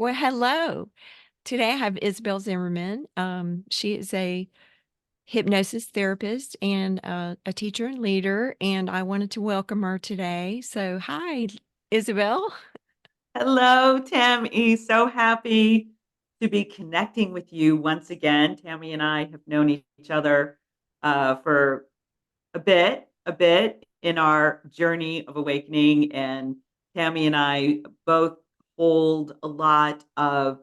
Well, hello. Today I have Isabelle Zimmerman. She is a hypnosis therapist and a teacher and leader, and I wanted to welcome her today. So, hi, Isabel. Hello, Tami. So happy to be connecting with you once again. Tammy and I have known each other for a bit in our journey of awakening, and Tammy and I both hold a lot of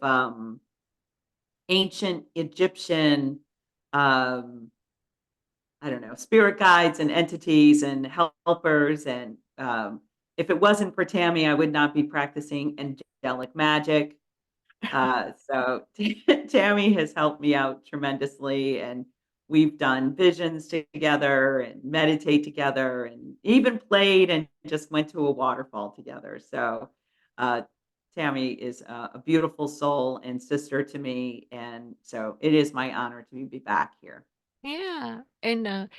ancient Egyptian, um, I don't know, spirit guides and entities and helpers. And if it wasn't for Tammy, I would not be practicing angelic magic. So Tammy has helped me out tremendously, and we've done visions together and meditate together, and even played and just went to a waterfall together. So uh, Tammy is a beautiful soul and sister to me, and so it is my honor to be back here. Yeah. And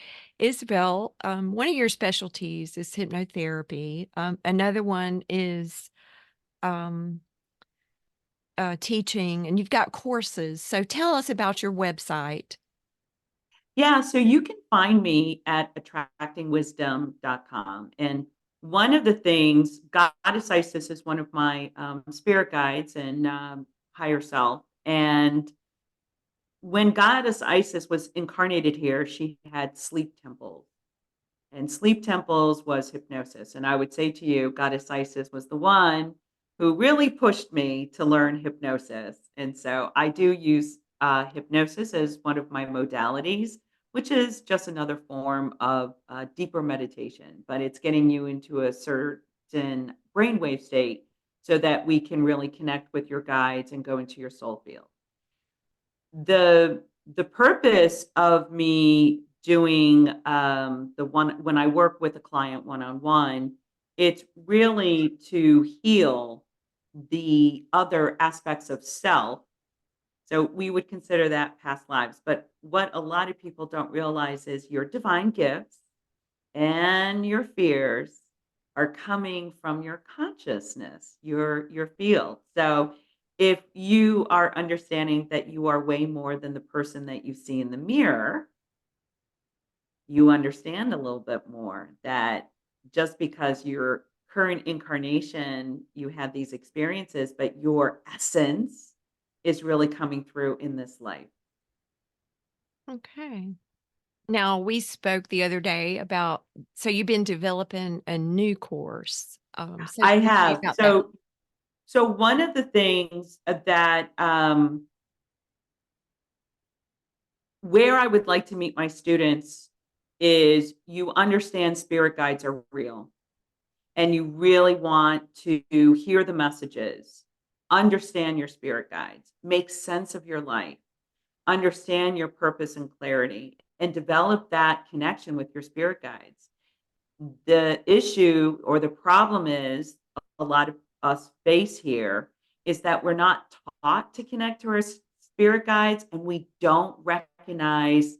Isabel, one of your specialties is hypnotherapy. Another one is um, teaching, and you've got courses. So, tell us about your website. Yeah, so you can find me at attractingwisdom.com. And one of the things, Goddess Isis is one of my spirit guides and higher self. And when Goddess Isis was incarnated here, she had sleep temples. And sleep temples was hypnosis. And I would say to you, Goddess Isis was the one who really pushed me to learn hypnosis. And so I do use hypnosis as one of my modalities, which is just another form of deeper meditation, but it's getting you into a certain brainwave state so that we can really connect with your guides and go into your soul field. The purpose of me doing the one when I work with a client one on one, it's really to heal the other aspects of self. So we would consider that past lives. But what a lot of people don't realize is your divine gifts and your fears are coming from your consciousness, your field. So if you are understanding that you are way more than the person that you see in the mirror, you understand a little bit more that just because your current incarnation you had these experiences, but your essence is really coming through in this life. Okay. Now, we spoke the other day about, so you've been developing a new course. So I talk to me have. about that. So one of the things that where I would like to meet my students is you understand spirit guides are real and you really want to hear the messages, understand your spirit guides, make sense of your life, understand your purpose and clarity, and develop that connection with your spirit guides. The issue or the problem is a lot of us face here is that we're not taught to connect to our spirit guides, and we don't recognize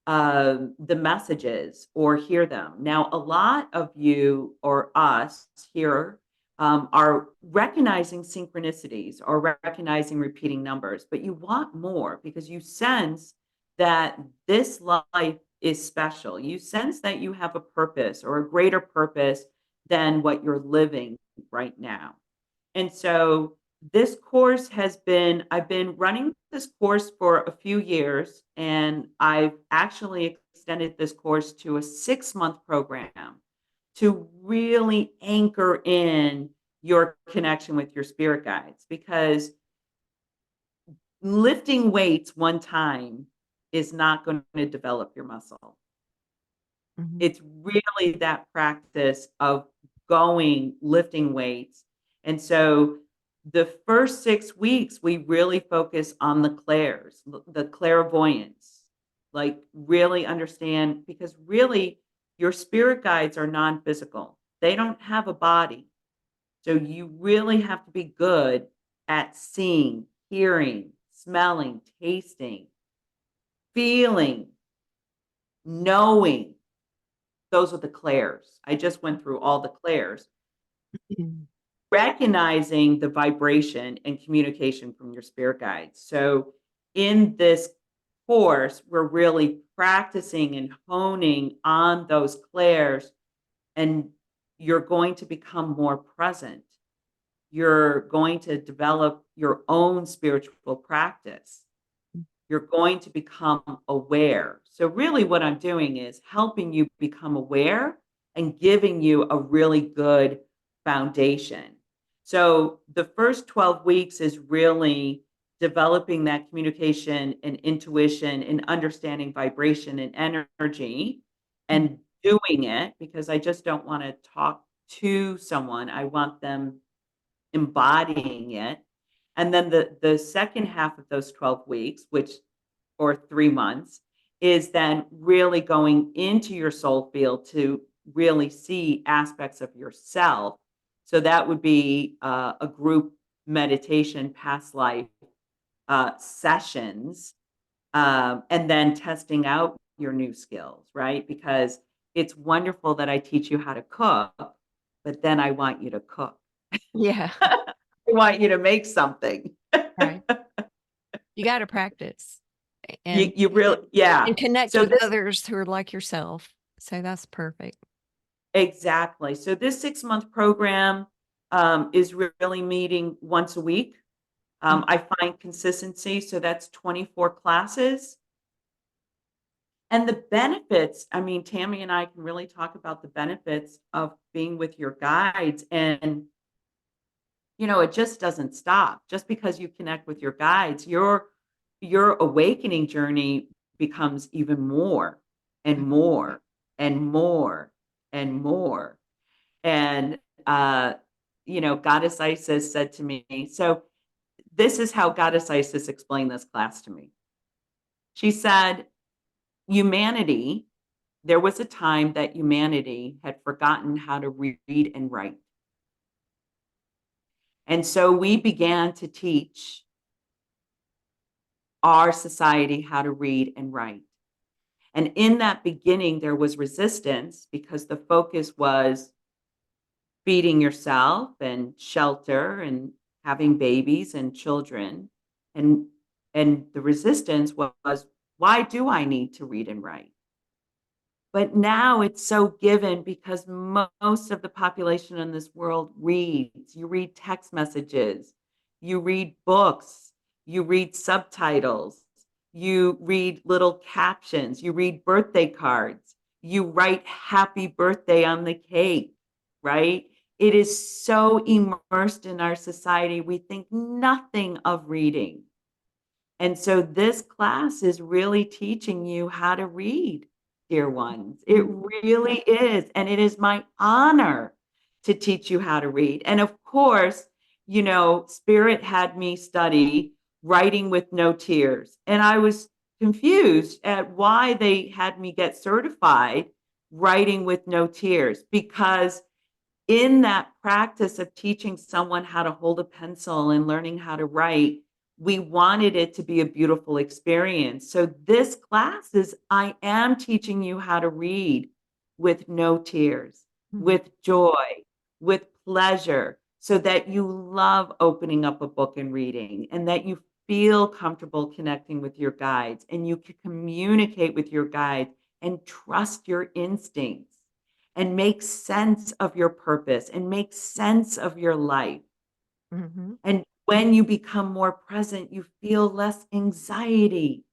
the messages or hear them. Now, a lot of you or us here are recognizing synchronicities or recognizing repeating numbers, but you want more because you sense that this life is special. You sense that you have a purpose or a greater purpose than what you're living right now. And so this course I've been running this course for a few years, and I've actually extended this course to a 6-month program to really anchor in your connection with your spirit guides because lifting weights one time is not going to develop your muscle. Mhm. It's really that practice of lifting weights. And so the first 6 weeks, we really focus on the clairs, the clairvoyance, like really understand, because really your spirit guides are non physical, they don't have a body. So you really have to be good at seeing, hearing, smelling, tasting, feeling, knowing. Those are the clairs. I just went through all the clairs. recognizing the vibration and communication from your spirit guides. So in this course, we're really practicing and honing on those clairs, and you're going to become more present. You're going to develop your own spiritual practice. You're going to become aware. So, really, what I'm doing is helping you become aware and giving you a really good foundation. So, the first 12 weeks is really developing that communication and intuition and understanding vibration and energy Mm. and doing it, because I just don't want to talk to someone. I want them embodying it. And then the second half of those 12 weeks, which or 3 months, is then really going into your soul field to really see aspects of yourself. So that would be a group meditation, past life sessions, and then testing out your new skills, right? Because it's wonderful that I teach you how to cook, but then I want you to cook. Yeah, I want you to make something. right. You got to practice and You really, yeah. connect So with this others who are like yourself. So that's perfect. exactly. So this 6-month program is really meeting once a week. Mm. I find consistency, so that's 24 classes. And the benefits, I mean, Tami and I can really talk about the benefits of being with your guides. And, it just doesn't stop. Just because you connect with your guides, your awakening journey becomes even more and more and more and more. And, Goddess Isis said to me, so this is how Goddess Isis explained this class to me. She said, humanity, there was a time that humanity had forgotten how to read and write. And so we began to teach our society how to read and write. And in that beginning, there was resistance because the focus was feeding yourself and shelter and having babies and children. And the resistance was, why do I need to read and write? But now it's so given because most of the population in this world reads. You read text messages, you read books, you read subtitles, you read little captions, you read birthday cards, you write happy birthday on the cake, right? It is so immersed in our society, we think nothing of reading. And so this class is really teaching you how to read, dear ones. It Mm. really is. And it is my honor to teach you how to read. And of course, Spirit had me study writing with no tears. And I was confused at why they had me get certified writing with no tears, because in that practice of teaching someone how to hold a pencil and learning how to write, we wanted it to be a beautiful experience. So this class is, I am teaching you how to read with no tears, Mm. with joy, with pleasure, so that you love opening up a book and reading, and that you feel comfortable connecting with your guides, and you can communicate with your guides and trust your instincts and make sense of your purpose and make sense of your life. Mhm. And when you become more present, you feel less anxiety,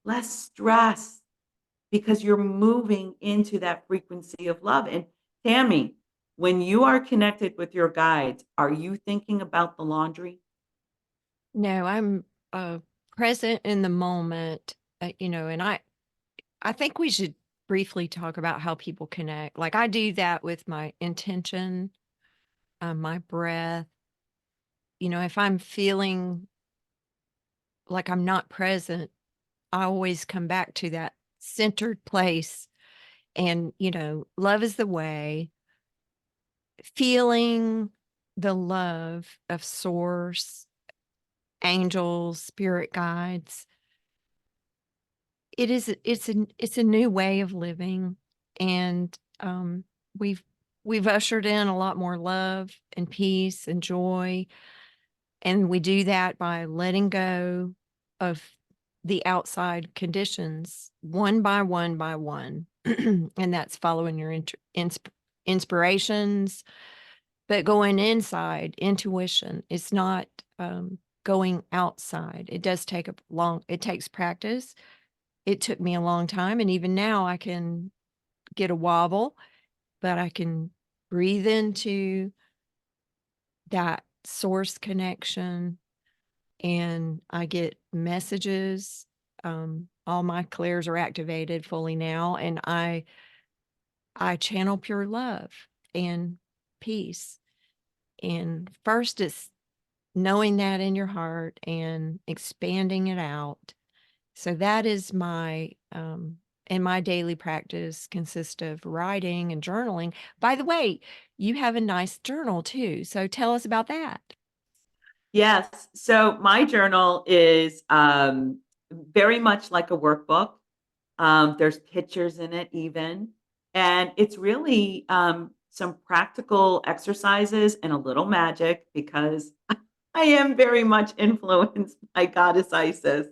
less stress, because you're moving into that frequency of love. And Tami, when you are connected with your guides, are you thinking about the laundry? No, I'm present in the moment, and I think we should briefly talk about how people connect. Like I do that with my intention, my breath. If I'm feeling like I'm not present, I always come back to that centered place. And, love is the way, feeling the love of source, angels, spirit guides. It's a new way of living. And we've we've ushered in a lot more love and peace and joy. And we do that by letting go of the outside conditions one by one by one. And that's following your inspirations, but going inside, intuition. It's not going outside. It does take it takes practice. It took me a long time. And even now I can get a wobble, but I can breathe into that source connection and I get messages. All my clairs are activated fully now, and I channel pure love and peace. And first, it's knowing that in your heart and expanding it out. So that is and my daily practice consists of writing and journaling. By the way, you have a nice journal too. So tell us about that. Yes. So my journal is very much like a workbook. There's pictures in it, even. And it's really some practical exercises and a little magic because I am very much influenced by Goddess Isis.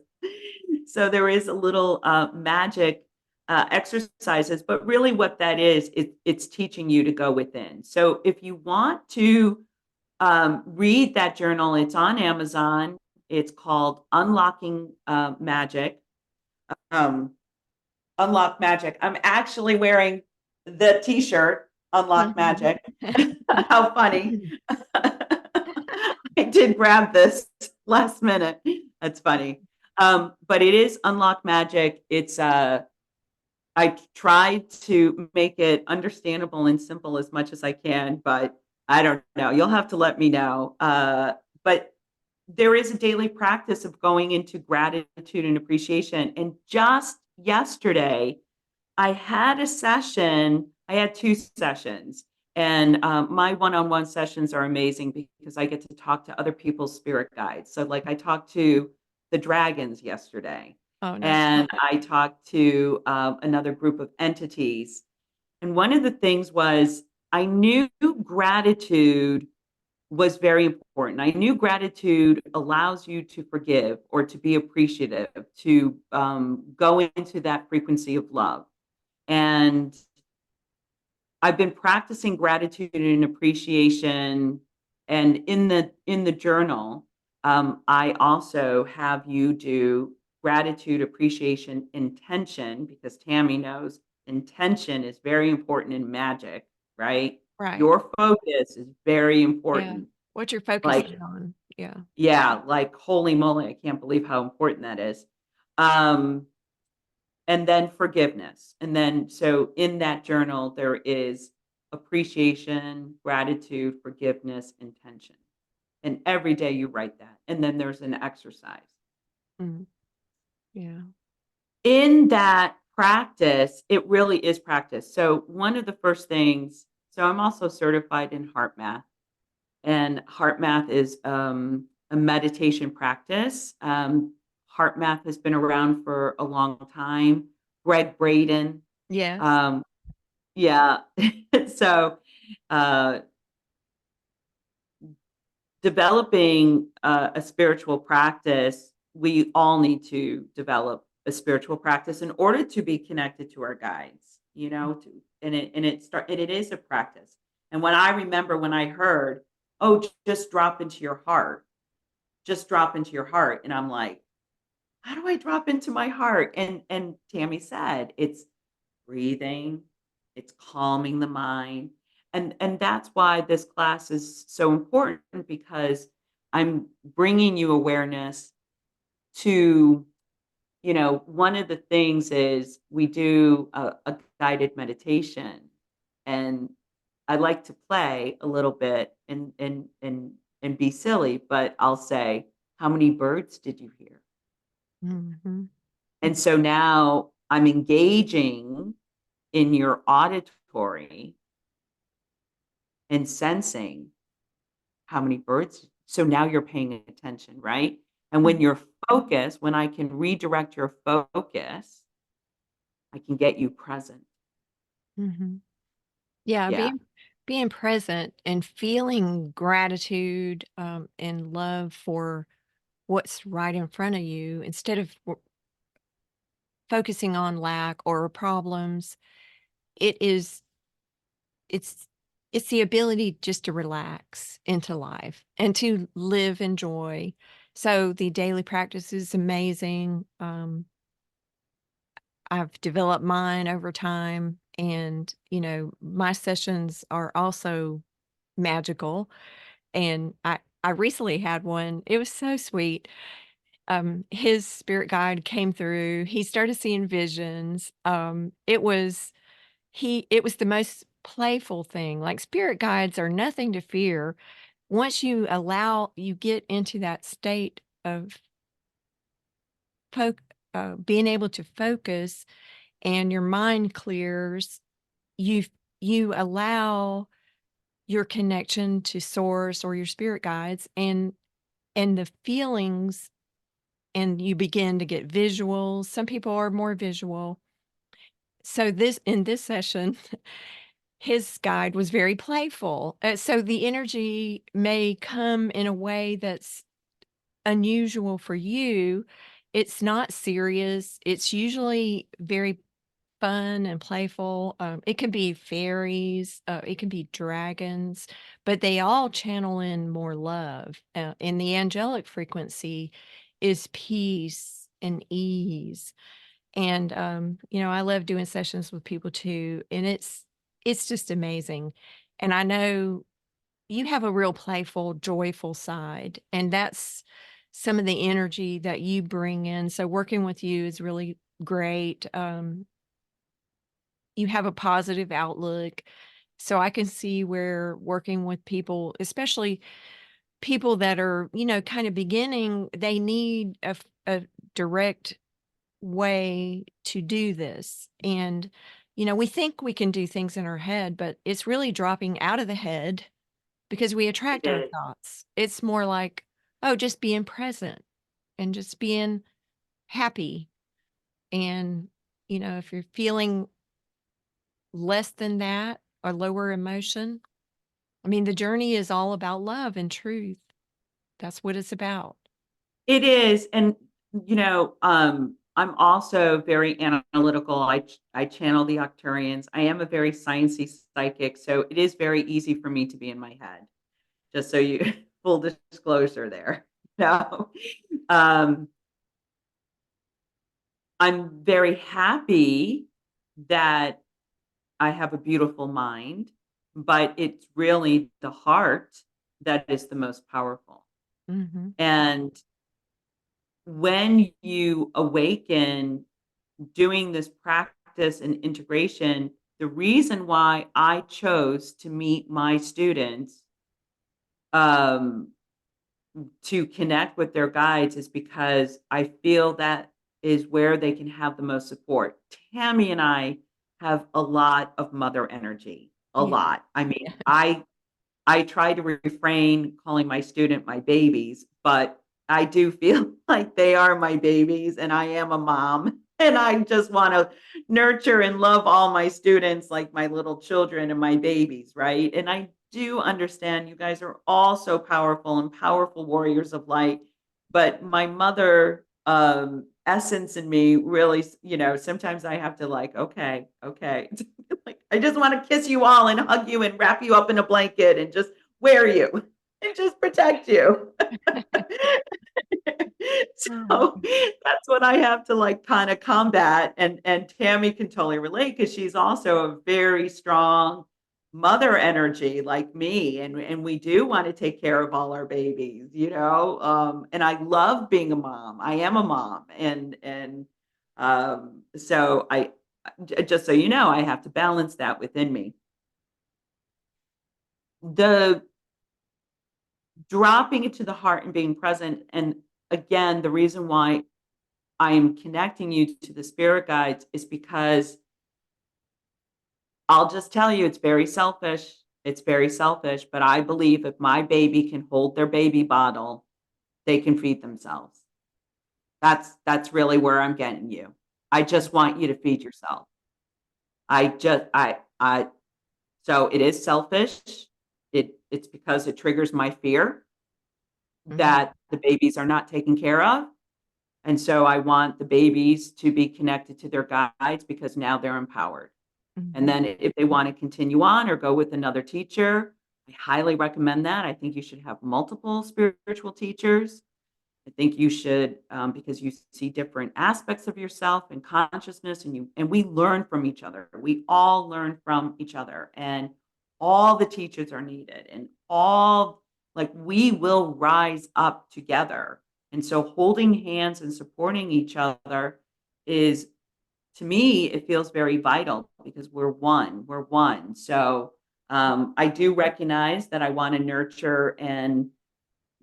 So there is a little magic exercises, but really what that is, it's teaching you to go within. So if you want to read that journal, it's on Amazon. It's called Unlocking Magic. Um, Unlock Magic. I'm actually wearing the t-shirt, Unlock Magic. How funny. I did grab this last minute. That's funny. But it is Unlock Magic. It's I tried to make it understandable and simple as much as I can, but I don't know. You'll have to let me know. But there is a daily practice of going into gratitude and appreciation. And just yesterday, I had a session. I had two sessions, and my one-on-one sessions are amazing because I get to talk to other people's spirit guides. So, like, I talked to the dragons yesterday, Oh, nice. and I talked to another group of entities. And one of the things was I knew gratitude was very important. I knew gratitude allows you to forgive or to be appreciative, to go into that frequency of love. And I've been practicing gratitude and appreciation. And in the journal, I also have you do gratitude, appreciation, intention, because Tami knows intention is very important in magic, right? Right. Your focus is very Yeah. important. What you're Like, focusing on. Yeah. yeah, like holy moly, I can't believe how important that is. Um, and then forgiveness. And then, so in that journal, there is appreciation, gratitude, forgiveness, intention. And every day you write that. And then there's an exercise. Mm, yeah. In that practice, it really is practice. So, one of the first things, so I'm also certified in heart math, and heart math is a meditation practice. Heart math has been around for a long time. Greg Braden. Yes. Um, Yeah. So, uh, developing a spiritual practice, we all need to develop a spiritual practice in order to be connected to our guides, and it is a practice. And when I remember when I heard, "Oh, just drop into your heart, just drop into your heart," and I'm like, "How do I drop into my heart?" And Tammy said, "It's breathing, it's calming the mind." And that's why this class is so important, because I'm bringing you awareness to, one of the things is we do a guided meditation, and I like to play a little bit and be silly, but I'll say, "How many birds did you hear?" Hmm. And so now I'm engaging in your auditory and sensing how many birds. So now you're paying attention, right? And when you're focused, when I can redirect your focus, I can get you present. Hmm. Yeah. Yeah. being present and feeling gratitude, and love for what's right in front of you instead of focusing on lack or problems. It is it's it's the ability just to relax into life and to live in joy. So the daily practice is amazing. I've developed mine over time, and my sessions are also magical. And I recently had one. It was so sweet. His spirit guide came through. He started seeing visions. It was the most playful thing. Like, spirit guides are nothing to fear. Once you get into that state of foc being able to focus and your mind clears, you you allow your connection to source or your spirit guides and the feelings, and you begin to get visuals. Some people are more visual. So this in this session, his guide was very playful. So the energy may come in a way that's unusual for you. It's not serious. It's usually very fun and playful. It can be fairies, it can be dragons, but they all channel in more love. And the angelic frequency is peace and ease. And I love doing sessions with people too, and it's just amazing. And I know you have a real playful, joyful side, and that's some of the energy that you bring in. So working with you is really great. You have a positive outlook. So I can see where working with people, especially people that are, kind of beginning, they need a direct way to do this. And, we think we can do things in our head, but it's really dropping out of the head because we It attract our is. thoughts. It's more like, oh, just being present and just being happy. And, if you're feeling less than that or lower emotion, I mean, the journey is all about love and truth. That's what it's about. It is, and, I'm also very analytical. I channel the Octurians. I am a very sciencey psychic, so it is very easy for me to be in my head, just so you full disclosure there. No. Um, I'm very happy that I have a beautiful mind, but it's really the heart that is the most powerful. Mhm. And when you awaken doing this practice and integration, the reason why I chose to meet my students um, to connect with their guides is because I feel that is where they can have the most support. Tammy and I have a lot of mother energy, a Yeah. lot. I mean, I try to refrain calling my student my babies, but I do feel like they are my babies and I am a mom and I just want to nurture and love all my students like my little children and my babies, right? And I do understand you guys are all so powerful and powerful warriors of light, but my mother essence in me really, sometimes I have to like, okay, okay. Like, I just want to kiss you all and hug you and wrap you up in a blanket and just wear you and just protect you. Oh. So that's what I have to like kind of combat. And Tammy can totally relate because she's also a very strong mother energy like me. And we do want to take care of all our babies, and I love being a mom. I am a mom. So just so you know, I have to balance that within me. The dropping it to the heart and being present. And again, the reason why I am connecting you to the spirit guides is because I'll just tell you it's very selfish. It's very selfish, but I believe if my baby can hold their baby bottle, they can feed themselves. That's really where I'm getting you. I just want you to feed yourself. I just I So it is selfish. It's because it triggers my fear Mhm, that the babies are not taken care of. And so I want the babies to be connected to their guides because now they're empowered. And mhm, then if they want to continue on or go with another teacher, I highly recommend that. I think you should have multiple spiritual teachers. I think you should, because you see different aspects of yourself and consciousness, and we learn from each other. We all learn from each other, and all the teachers are needed, and all like we will rise up together. And so, holding hands and supporting each other is, to me, it feels very vital because we're one. We're one. So, I do recognize that I want to nurture and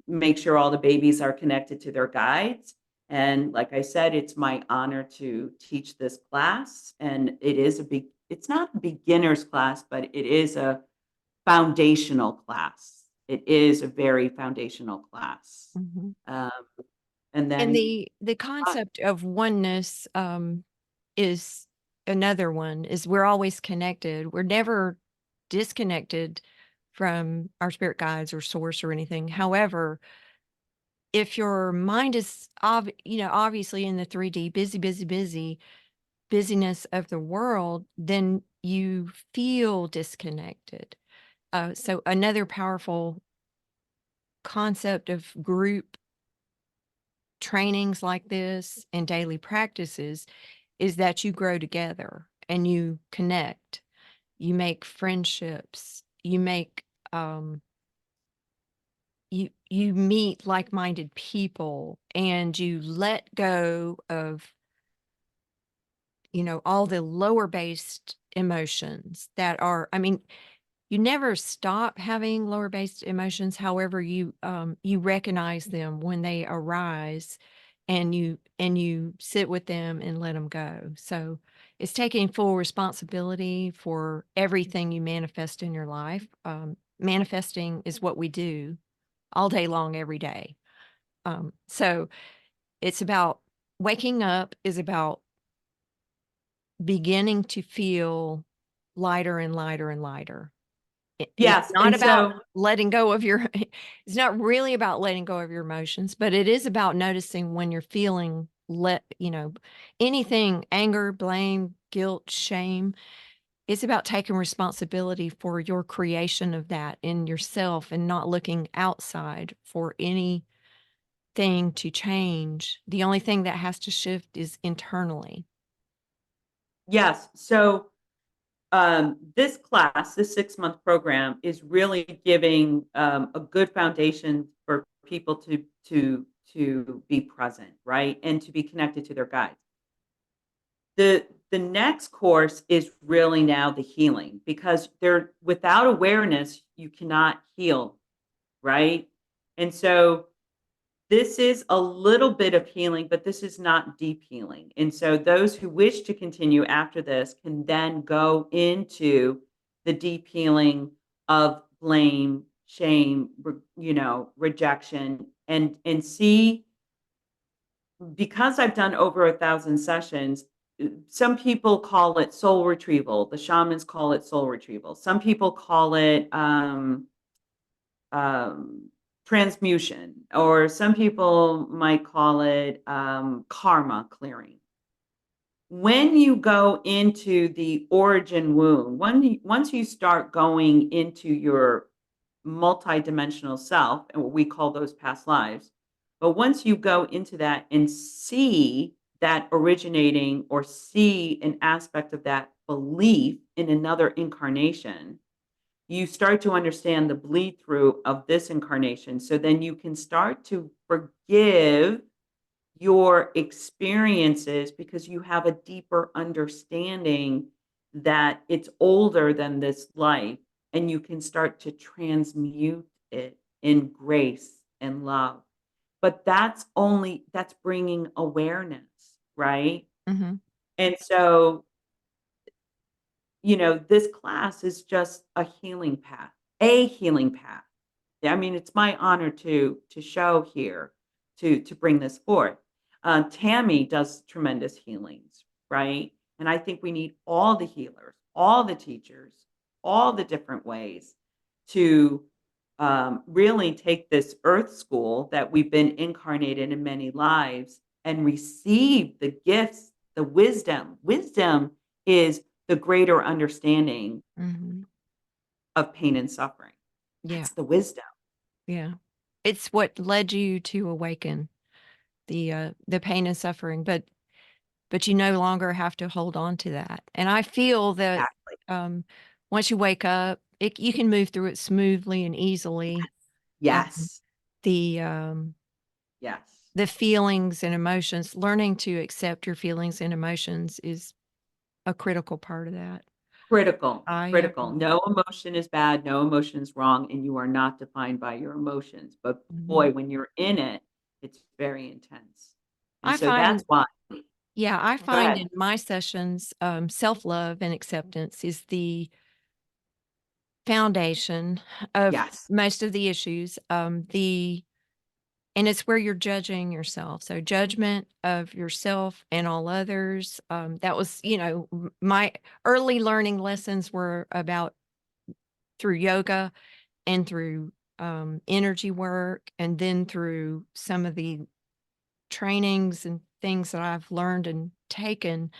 make sure all the babies are connected to their guides. And like I said, it's my honor to teach this class. And it's not a beginner's class, but it is a foundational class. It is a very foundational class. mhm. Um, and And then, the uh, concept of oneness, is another one, is we're always connected. We're never disconnected from our spirit guides or source or anything. However, if your mind is obviously in the 3D, busy, busy, busy, busyness of the world, then you feel disconnected. So another powerful concept of group trainings like this and daily practices is that you grow together and you connect, you make friendships, um, you meet like-minded people, and you let go of all the lower based emotions that are, I mean, you never stop having lower based emotions. However, you recognize them when they arise, and you sit with them and let them go. So it's taking full responsibility for everything you manifest in your life. Manifesting is what we do all day long, every day. So it's about waking up, is about beginning to feel lighter and lighter and lighter. It's yes. not And about so, letting go of your it's not really about letting go of your emotions, but it is about noticing when you're feeling anything, anger, blame, guilt, shame. It's about taking responsibility for your creation of that in yourself and not looking outside for anything to change. The only thing that has to shift is internally. yes. So, this class, this 6-month program, is really giving a good foundation for people to be present, right, and to be connected to their guides. The next course is really now the healing because there without awareness you cannot heal, right? And so this is a little bit of healing, but this is not deep healing. And so those who wish to continue after this can then go into the deep healing of blame, shame, rejection, and see, because I've done over 1,000 sessions. Some people call it soul retrieval. The shamans call it soul retrieval. Some people call it um, transmutation, or some people might call it karma clearing. When you go into the origin wound, once you start going into your multidimensional self, and what we call those past lives, but once you go into that and see that originating or see an aspect of that belief in another incarnation, you start to understand the bleed through of this incarnation. So then you can start to forgive your experiences because you have a deeper understanding that it's older than this life, and you can start to transmute it in grace and love. But that's bringing awareness, right? Mhm. And so, this class is just a healing path. I mean, it's my honor to show here, to bring this forth. Tami does tremendous healings, right? And I think we need all the healers, all the teachers, all the different ways to really take this earth school that we've been incarnated in many lives and receive the gifts, the wisdom. Wisdom is the greater understanding Mhm. of pain and suffering. Yeah, That's the wisdom. yeah. It's what led you to awaken the pain and suffering, but you no longer have to hold on to that. And I feel that, Exactly. um, once you wake up, you can move through it smoothly and easily. Um, Yes. the, um, Yes. the feelings and emotions, learning to accept your feelings and emotions is a critical part of that. Critical, I, critical. No emotion is bad, no emotion is wrong, and you are not defined by your emotions. But mhm. boy, when you're in it, it's very intense. And I so that's find why Yeah, I go find ahead. in my sessions, self-love and acceptance is the foundation of Yes. most of the issues. And it's where you're judging yourself. So judgment of yourself and all others. That was, my early learning lessons were about through yoga and through energy work, and then through some of the trainings and things that I've learned and taken.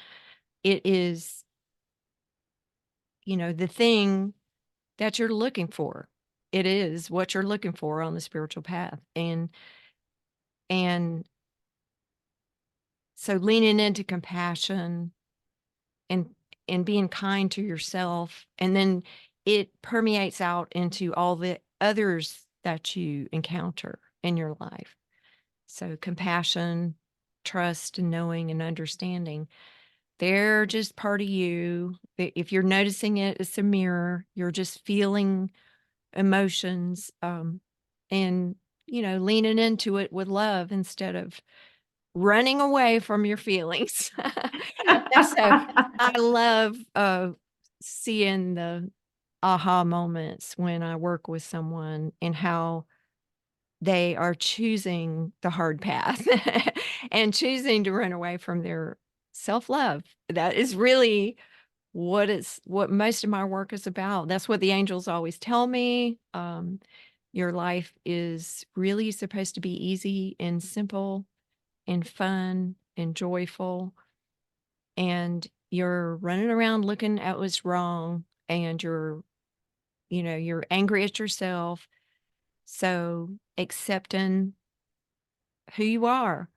It is, the thing that you're looking for. It is what you're looking for on the spiritual path. And so leaning into compassion and being kind to yourself, and then it permeates out into all the others that you encounter in your life. So compassion, trust, and knowing and understanding. They're just part of you. If you're noticing it, it's a mirror. You're just feeling emotions, and leaning into it with love instead of running away from your feelings. And so I love seeing the aha moments when I work with someone and how they are choosing the hard path and choosing to run away from their self-love. That is really what most of my work is about. That's what the angels always tell me. Your life is really supposed to be easy and simple and fun and joyful, and you're running around looking at what's wrong, and you're angry at yourself. So accepting who you are,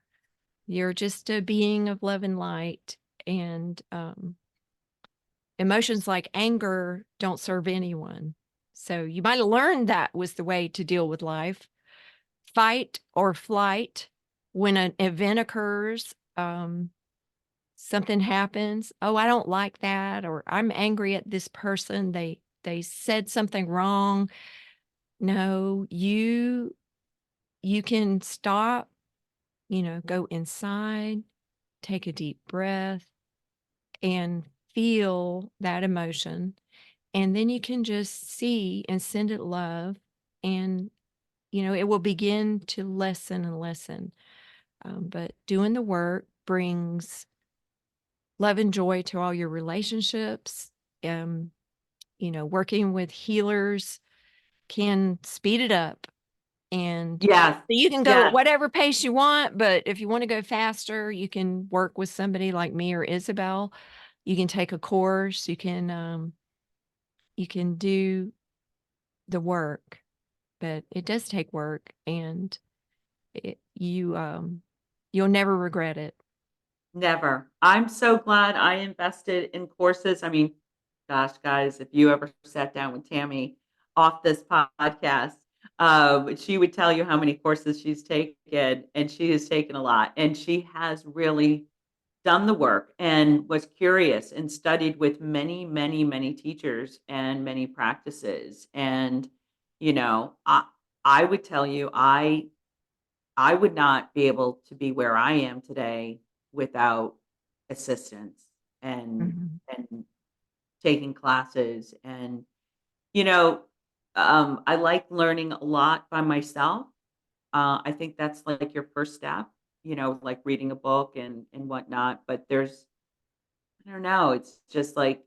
you're just a being of love and light, and emotions like anger don't serve anyone. So you might have learned that was the way to deal with life. Fight or flight. When an event occurs, something happens. Oh, I don't like that, or I'm angry at this person. They said something wrong. No, you can stop, go inside, take a deep breath, and feel that emotion. And then you can just see and send it love, and it will begin to lessen and lessen. But doing the work brings love and joy to all your relationships. Um, working with healers can speed it up. And Yes. so you can go at Yes. whatever pace you want, but if you want to go faster, you can work with somebody like me or Isabel. You can take a course. You can do the work, but it does take work, and you'll never regret it. Never. I'm so glad I invested in courses. I mean, gosh, guys, if you ever sat down with Tammy off this podcast, she would tell you how many courses she's taken, and she has taken a lot. And she has really done the work and was curious and studied with many, many, many teachers and many practices. And, you know, I would tell you, I would not be able to be where I am today without assistance and Mhm. and taking classes and you know I like learning a lot by myself. I think that's like your first step, like reading a book and whatnot. But there's I don't know. It's just like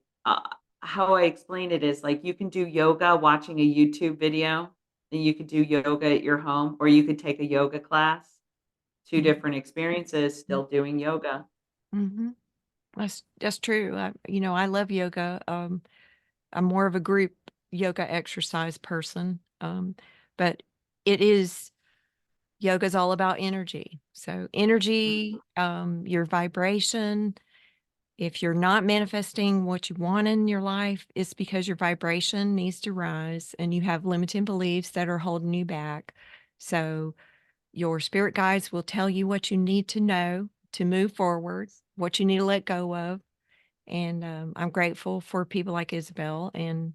how I explain it is like you can do yoga watching a YouTube video, and you could do yoga at your home, or you could take a yoga class. 2 Mhm. different experiences, still doing yoga. Mhm. That's true. I love yoga. I'm more of a group yoga exercise person. But it is yoga's all about energy. So Mhm. energy, your vibration. If you're not manifesting what you want in your life, it's because your vibration needs to rise and you have limiting beliefs that are holding you back. So your spirit guides will tell you what you need to know to move forward, what you need to let go of. And I'm grateful for people like Isabel, and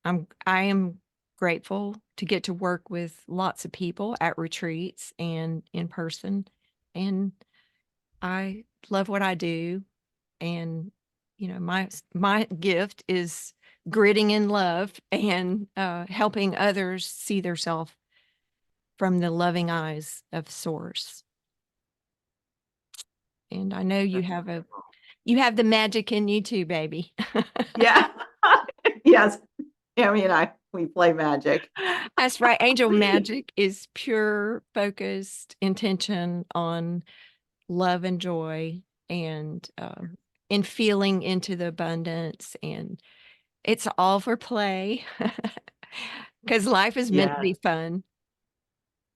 I am grateful to get to work with lots of people at retreats and in person. And I love what I do. And my gift is gritting in love and helping others see their self from the loving eyes of Source. And I know That's wonderful. you have the magic in you too, baby. Yeah. Yes. Tammy and I, we play magic. That's right. Angel magic is pure focused intention on love and joy and in feeling into the abundance, and it's all for play because life is meant to Yes. be fun.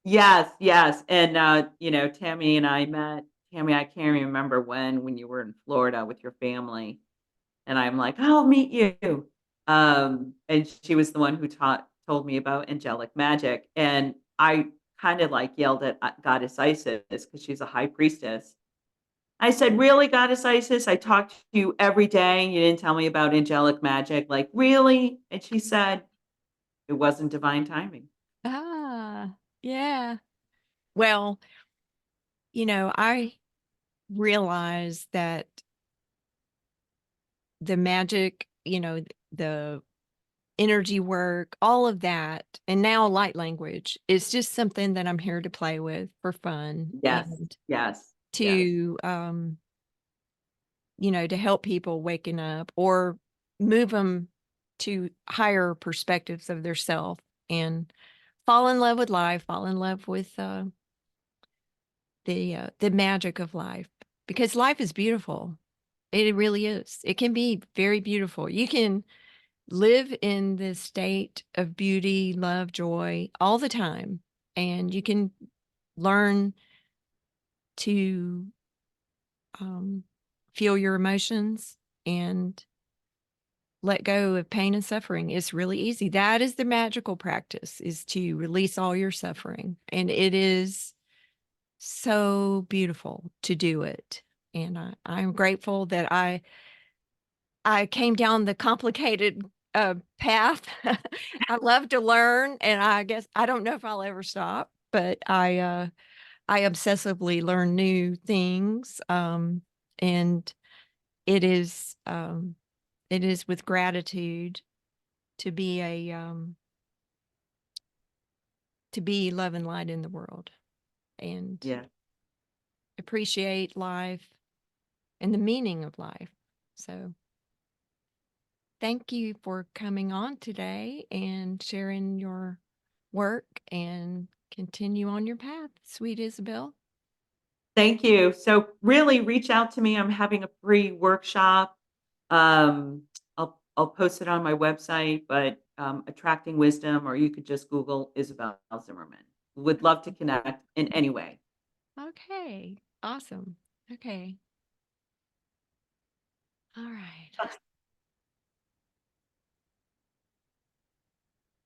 Yes, yes, and, Tammy and I met. Tammy, I can't remember when you were in Florida with your family, and I'm like, "I'll meet you." And she was the one who told me about angelic magic, and I kinda, like, yelled at, Goddess Isis because she's a high priestess. I said, "Really, Goddess Isis? I talk to you every day, and you didn't tell me about angelic magic, like, really?" And she said, "It wasn't divine timing." Ah, yeah. Well, I realize that the magic, the energy work, all of that, and now light language is just something that I'm here to play with for fun Yes, and yes, yes. to, to help people waking up or move them to higher perspectives of their self and fall in love with life, fall in love with the magic of life because life is beautiful. It really is. It can be very beautiful. You can live in this state of beauty, love, joy all the time, and you can learn to um, feel your emotions and let go of pain and suffering. It's really easy. That is the magical practice, is to release all your suffering, and it is so beautiful to do it. And I'm grateful that I came down the complicated path. I love to learn, and I guess I don't know if I'll ever stop, but I obsessively learn new things, and it is um, it is with gratitude to be to be love and light in the world and Yeah. appreciate life and the meaning of life. So thank you for coming on today and sharing your work and continue on your path, sweet Isabel. Thank you. So really reach out to me. I'm having a free workshop. Um, I'll post it on my website, but Attracting Wisdom, or you could just Google Isabelle Zimmerman. Would love to connect in any way. Okay, awesome. Okay, all right.